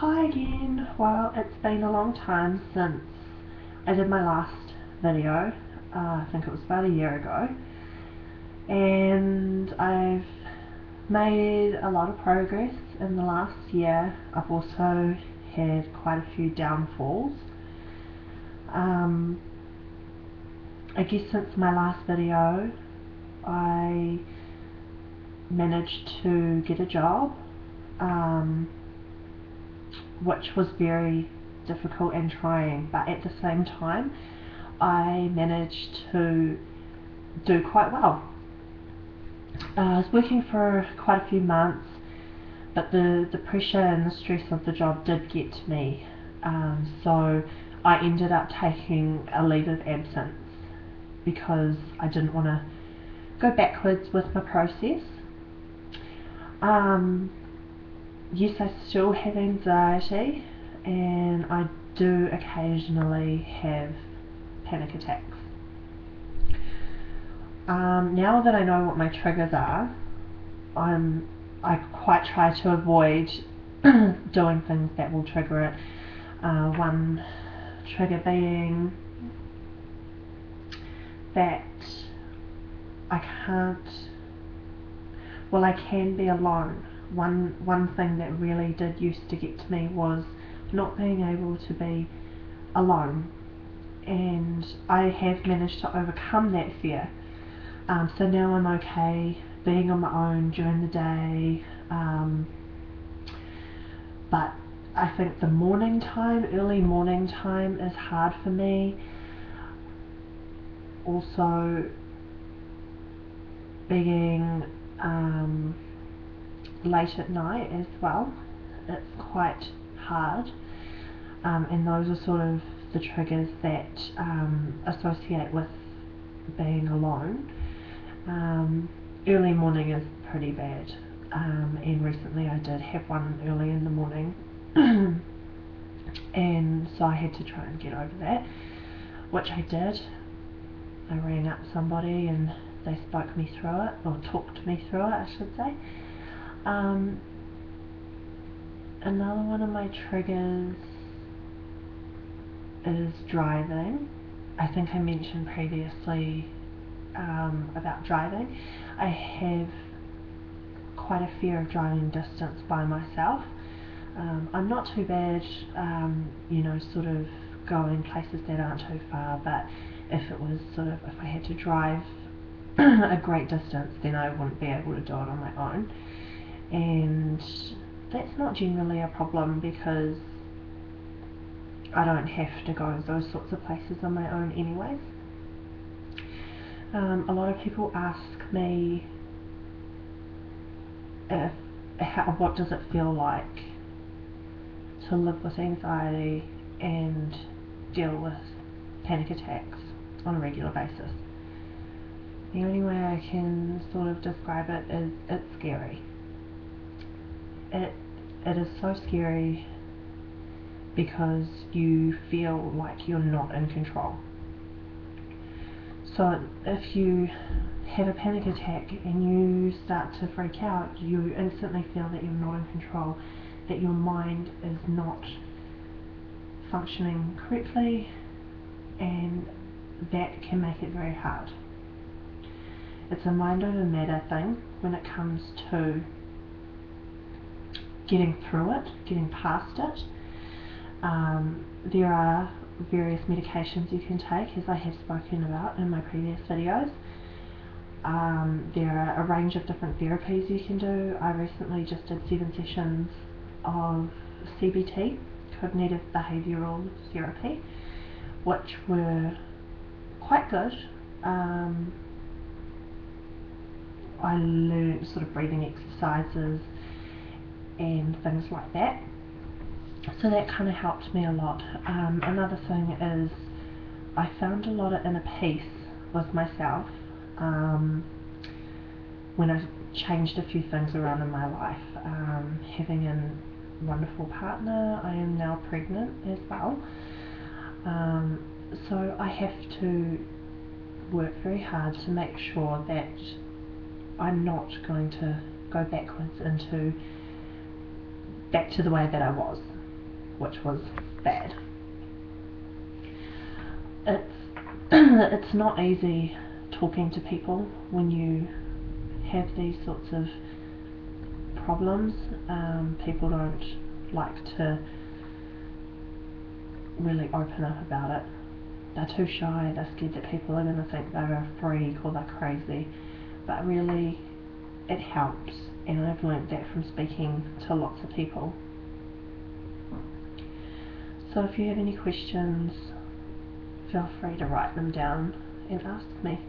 Hi again. Well, it's been a long time since I did my last video. I think it was about a year ago, and I've made a lot of progress in the last year. I've also had quite a few downfalls. I guess since my last video I managed to get a job, which was very difficult and trying, but at the same time I managed to do quite well. I was working for quite a few months, but the pressure and the stress of the job did get to me, so I ended up taking a leave of absence because I didn't want to go backwards with my process. Yes, I still have anxiety, and I do occasionally have panic attacks. Now that I know what my triggers are, I quite try to avoid doing things that will trigger it. One trigger being that I can be alone. One thing that really did used to get to me was not being able to be alone, and I have managed to overcome that fear. So now I'm okay being on my own during the day, but I think the early morning time is hard for me. Also, being late at night as well, it's quite hard, and those are sort of the triggers that associate with being alone. Early morning is pretty bad, and recently I did have one early in the morning and so I had to try and get over that, which I did. I rang up somebody and they spoke me through it, or talked me through it I should say. Another one of my triggers is driving. I think I mentioned previously about driving. I have quite a fear of driving distance by myself. I'm not too bad, sort of going places that aren't too far, but if I had to drive a great distance, then I wouldn't be able to do it on my own. And that's not generally a problem because I don't have to go those sorts of places on my own anyways. A lot of people ask me what does it feel like to live with anxiety and deal with panic attacks on a regular basis. The only way I can sort of describe it is it's scary. It is so scary because you feel like you're not in control. So if you have a panic attack and you start to freak out, you instantly feel that you're not in control, that your mind is not functioning correctly, and that can make it very hard. It's a mind over matter thing when it comes to getting through it, getting past it. There are various medications you can take, as I have spoken about in my previous videos. There are a range of different therapies you can do. I recently just did 7 sessions of CBT, Cognitive Behavioural Therapy, which were quite good. I learned sort of breathing exercises and things like that, so that kind of helped me a lot. Another thing is I found a lot of inner peace with myself when I changed a few things around in my life. Having a wonderful partner, I am now pregnant as well, so I have to work very hard to make sure that I'm not going to go back to the way that I was. which was bad. It's not easy talking to people when you have these sorts of problems. People don't like to really open up about it. They're too shy, they're scared that people are going to think they're a freak or they're crazy, but really it helps, and I've learnt that from speaking to lots of people. So if you have any questions, feel free to write them down and ask me.